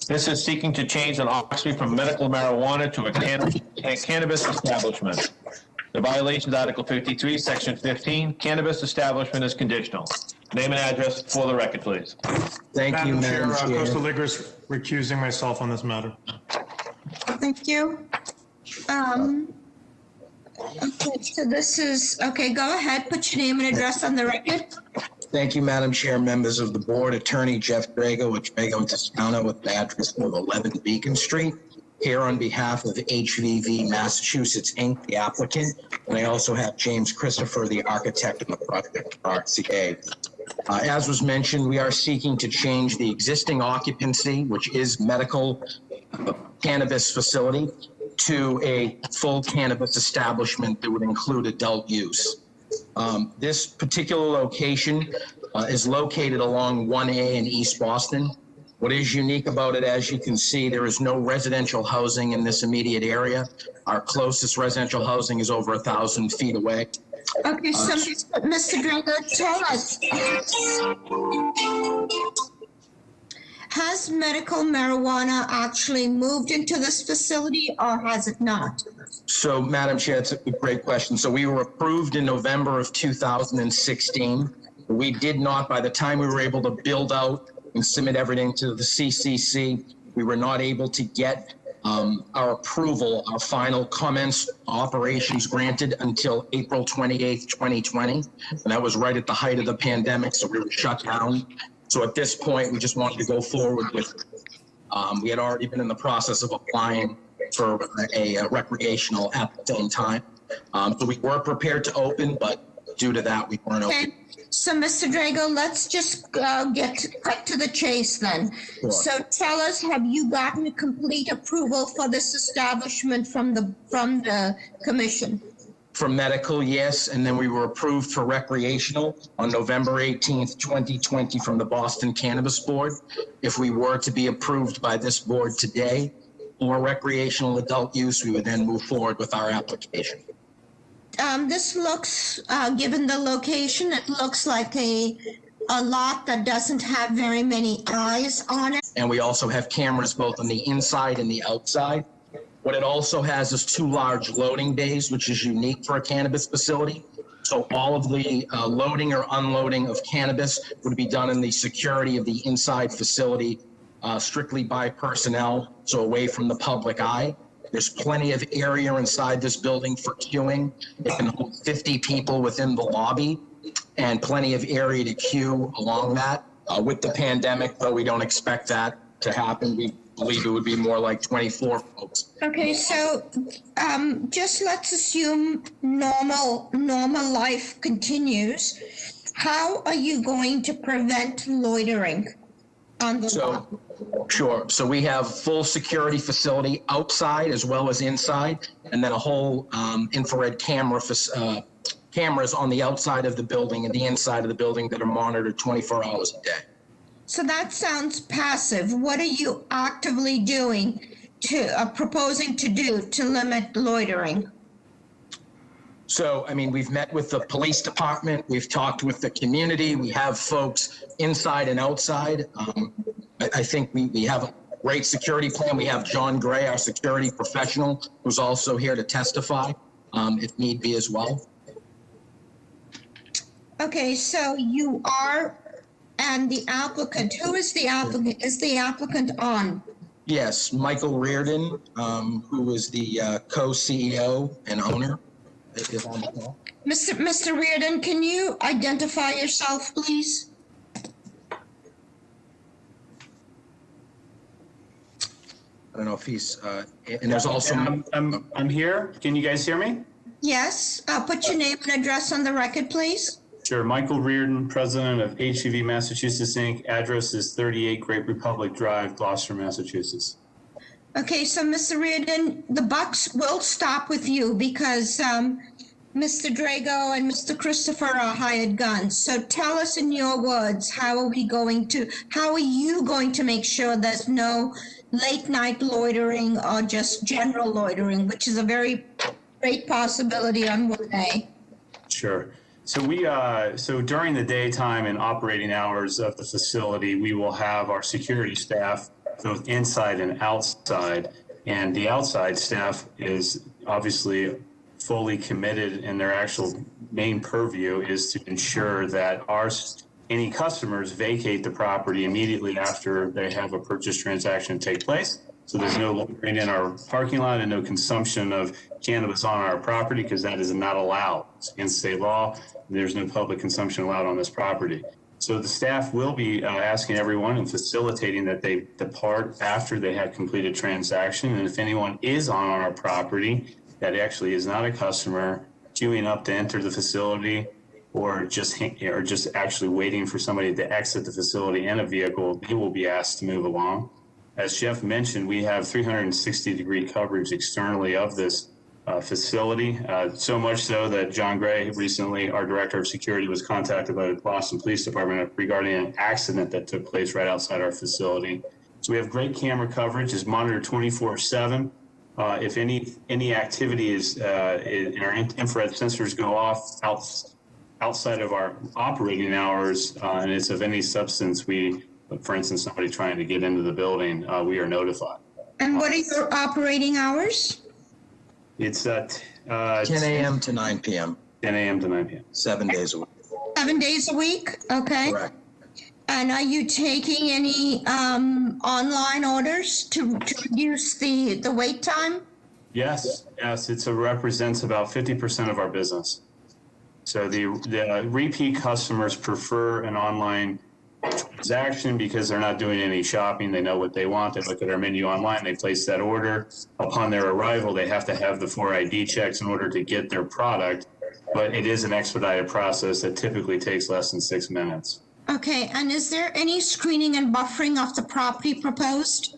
This is seeking to change an Oxby from medical marijuana to a cannabis establishment. The violation is Article 53, Section 15. Cannabis establishment is conditional. Name and address for the record, please. Thank you, Madam Chair. Costa Ligris recusing myself on this matter. Thank you. Okay, so this is, okay, go ahead, put your name and address on the record. Thank you, Madam Chair, members of the board. Attorney Jeff Drago with Drago Toscano with the address of 11 Beacon Street, here on behalf of HVV Massachusetts, Inc., the applicant. And I also have James Christopher, the architect of the project, RCA. As was mentioned, we are seeking to change the existing occupancy, which is medical cannabis facility, to a full cannabis establishment that would include adult use. This particular location is located along 1A in East Boston. What is unique about it, as you can see, there is no residential housing in this immediate area. Our closest residential housing is over 1,000 feet away. Okay, so Mr. Drago, tell us, has medical marijuana actually moved into this facility or has it not? So, Madam Chair, it's a great question. So we were approved in November of 2016. We did not, by the time we were able to build out and submit everything to the CCC, we were not able to get our approval, our final comments, operations granted until April 28th, 2020. And that was right at the height of the pandemic, so we were shut down. So at this point, we just wanted to go forward with, we had already been in the process of applying for a recreational at the same time. So we were prepared to open, but due to that, we weren't open. Okay. So, Mr. Drago, let's just get cut to the chase then. Sure. So tell us, have you gotten a complete approval for this establishment from the commission? For medical, yes, and then we were approved for recreational on November 18th, 2020 from the Boston Cannabis Board. If we were to be approved by this board today for recreational adult use, we would then move forward with our application. This looks, given the location, it looks like a lot that doesn't have very many eyes on it. And we also have cameras both on the inside and the outside. What it also has is 2 large loading bays, which is unique for a cannabis facility. So all of the loading or unloading of cannabis would be done in the security of the inside facility, strictly by personnel, so away from the public eye. There's plenty of area inside this building for queuing. It can hold 50 people within the lobby and plenty of area to queue along that. With the pandemic, though, we don't expect that to happen. We believe it would be more like 24 folks. Okay, so just let's assume normal life continues. How are you going to prevent loitering on the lot? Sure. So we have full security facility outside as well as inside, and then a whole infrared cameras on the outside of the building and the inside of the building that are monitored 24 hours a day. So that sounds passive. What are you actively doing to proposing to do to limit loitering? So, I mean, we've met with the police department. We've talked with the community. We have folks inside and outside. I think we have a great security plan. We have John Gray, our security professional, who's also here to testify if need be as well. Okay, so you are, and the applicant, who is the applicant? Is the applicant on? Yes, Michael Reardon, who is the co-CEO and owner, is on the call. Mr. Reardon, can you identify yourself, please? I don't know if he's, and there's also. I'm here. Can you guys hear me? Yes, put your name and address on the record, please. Sure. Michael Reardon, president of HVV Massachusetts, Inc. Address is 38 Great Republic Drive, Gloucester, Massachusetts. Okay, so Mr. Reardon, the bucks will stop with you because Mr. Drago and Mr. Christopher are hired guns. So tell us in your words, how are you going to make sure there's no late night loitering or just general loitering, which is a very great possibility on 1A? Sure. So so during the daytime and operating hours of the facility, we will have our security staff both inside and outside. And the outside staff is obviously fully committed, and their actual main purview is to ensure that any customers vacate the property immediately after they have a purchase transaction take place. So there's no loitering in our parking lot and no consumption of cannabis on our property, because that is not allowed. It's against state law. There's no public consumption allowed on this property. So the staff will be asking everyone and facilitating that they depart after they have completed transaction. And if anyone is on our property that actually is not a customer, queuing up to enter the facility, or just actually waiting for somebody to exit the facility in a vehicle, they will be asked to move along. As Jeff mentioned, we have 360-degree coverage externally of this facility, so much so that John Gray recently, our director of security, was contacted by the Boston Police Department regarding an accident that took place right outside our facility. So we have great camera coverage, is monitored 24/7. If any activity is, our infrared sensors go off outside of our operating hours, and it's of any substance, for instance, somebody trying to get into the building, we are notified. And what are your operating hours? It's at 10 a.m. to 9 p.m., 10 a.m. to 9 p.m. 7 days a week. 7 days a week? Okay. Correct. And are you taking any online orders to reduce the wait time? Yes, it represents about 50% of our business. So the repeat customers prefer an online transaction because they're not doing any shopping. They know what they want. They look at our menu online. They place that order. Upon their arrival, they have to have the 4 ID checks in order to get their product. But it is an expedited process that typically takes less than 6 minutes. Okay, and is there any screening and buffering of the property proposed?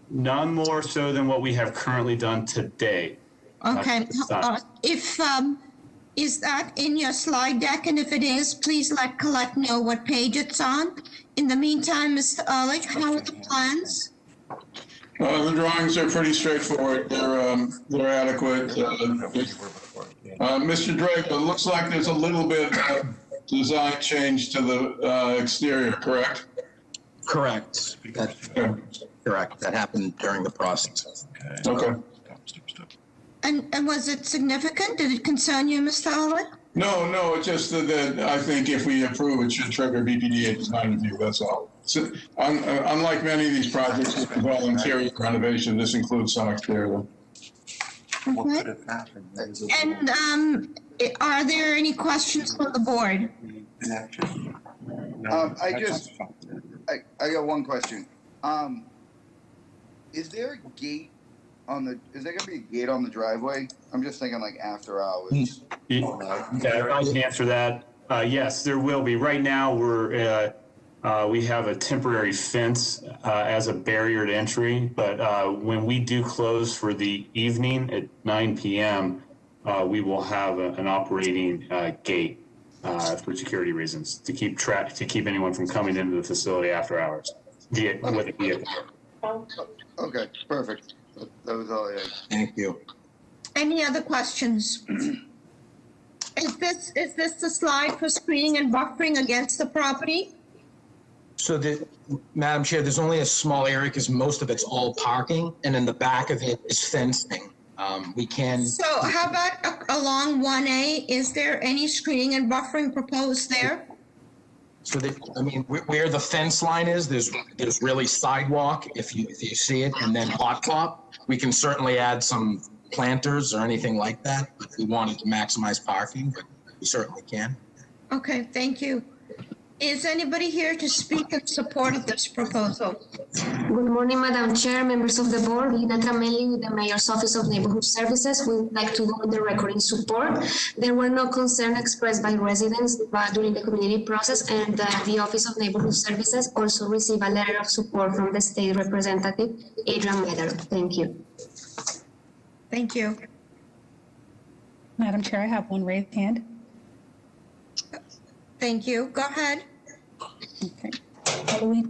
None more so than what we have currently done today. Okay, is that in your slide deck? And if it is, please let Colette know what page it's on. In the meantime, Mr. Ehrlich, how are the plans? The drawings are pretty straightforward. They're adequate. Mr. Drake, it looks like there's a little bit of design change to the exterior, correct? Correct. That's correct. That happened during the process. Okay. And was it significant? Did it concern you, Mr. Ehrlich? No, it's just that I think if we approve, it should trigger BPDA design review, that's all. So, unlike many of these projects with interior renovation, this includes some exterior. Okay. And are there any questions from the board? I got one question. Is there a gate is there gonna be a gate on the driveway? I'm just thinking like after hours. I can answer that. Yes, there will be. Right now, we have a temporary fence as a barrier to entry, but when we do close for the evening at 9 p.m., we will have an operating gate for security reasons to keep anyone from coming into the facility after hours with a vehicle. Okay, perfect. That was all I had. Thank you. Any other questions? Is this the slide for screening and buffering against the property? So, Madam Chair, there's only a small area because most of it's all parking, and in the back of it is fencing. We can. So how about along 1A? Is there any screening and buffering proposed there? So where the fence line is, there's really sidewalk, if you see it, and then hot top. We can certainly add some planters or anything like that, if we wanted to maximize parking, but we certainly can. Okay, thank you. Is anybody here to speak in support of this proposal? Good morning, Madam Chair, members of the board. Lina Tramelli with the Mayor's Office of Neighborhood Services. We would like to go on the record in support. There were no concerns expressed by residents during the community process, and the Office of Neighborhood Services also received a letter of support from the State Representative, Adrian Medero. Thank you. Thank you. Madam Chair, I have one raised hand. Thank you. Go ahead. Okay.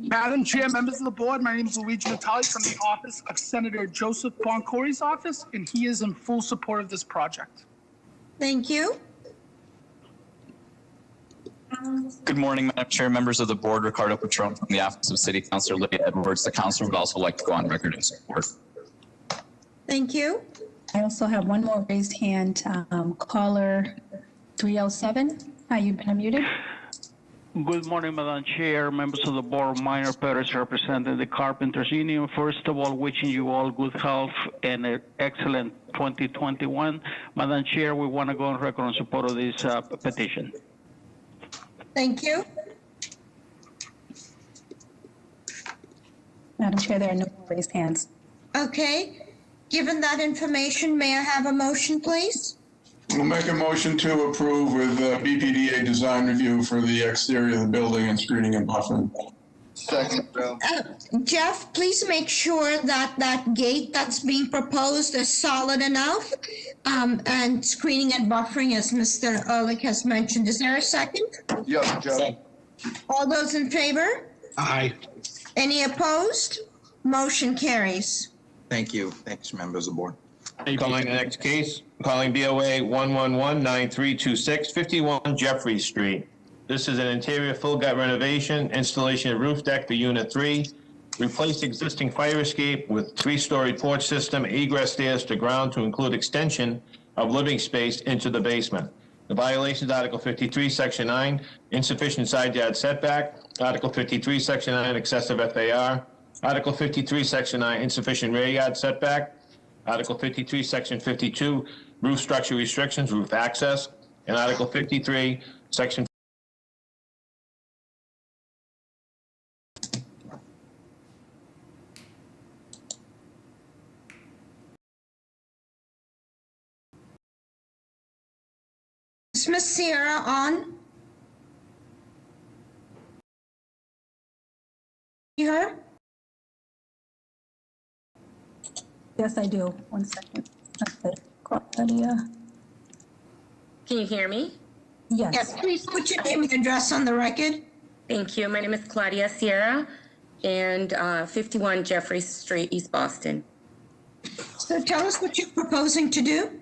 Madam Chair, members of the board, my name is Luigi Natali from the office of Senator Joseph Boncory's office, and he is in full support of this project. Thank you. Good morning, Madam Chair, members of the board. Ricardo Patron from the Office of City Councilor Lydia Edwards. The council would also like to go on record in support. Thank you. I also have one more raised hand, caller 307. Hi, you've been unmuted. Good morning, Madam Chair, members of the board. Minor Perez representing the Carpenters Union. First of all, wishing you all good health and an excellent 2021. Madam Chair, we want to go on record in support of this petition. Thank you. Madam Chair, there are no more raised hands. Okay. Given that information, may I have a motion, please? We'll make a motion to approve with BPDA design review for the exterior of the building and screening and buffering. Second, Joe. Jeff, please make sure that that gate that's being proposed is solid enough. And screening and buffering, as Mr. Ehrlich has mentioned. Is there a second? Yep, Joe. All those in favor? Aye. Any opposed? Motion carries. Thank you. Thanks, members of the board. Calling the next case, calling BOA 111-9326, 51 Jeffrey Street. This is an interior full gut renovation, installation of roof deck for Unit 3, replace existing fire escape with 3-story porch system, egress stairs to ground to include extension of living space into the basement. The violations, Article 53, Section 9, insufficient side yard setback, Article 53, Section 9, excessive FAR, Article 53, Section 9, insufficient rear yard setback, Article 53, Section 52, roof structure restrictions, roof access, and Article 53, Section Is Ms. Sierra on? You heard? Yes, I do. 1 second. Okay. Claudia. Can you hear me? Yes. Yes, please put your name and address on the record. Thank you. My name is Claudia Sierra, and 51 Jeffrey Street, East Boston. So tell us what you're proposing to do.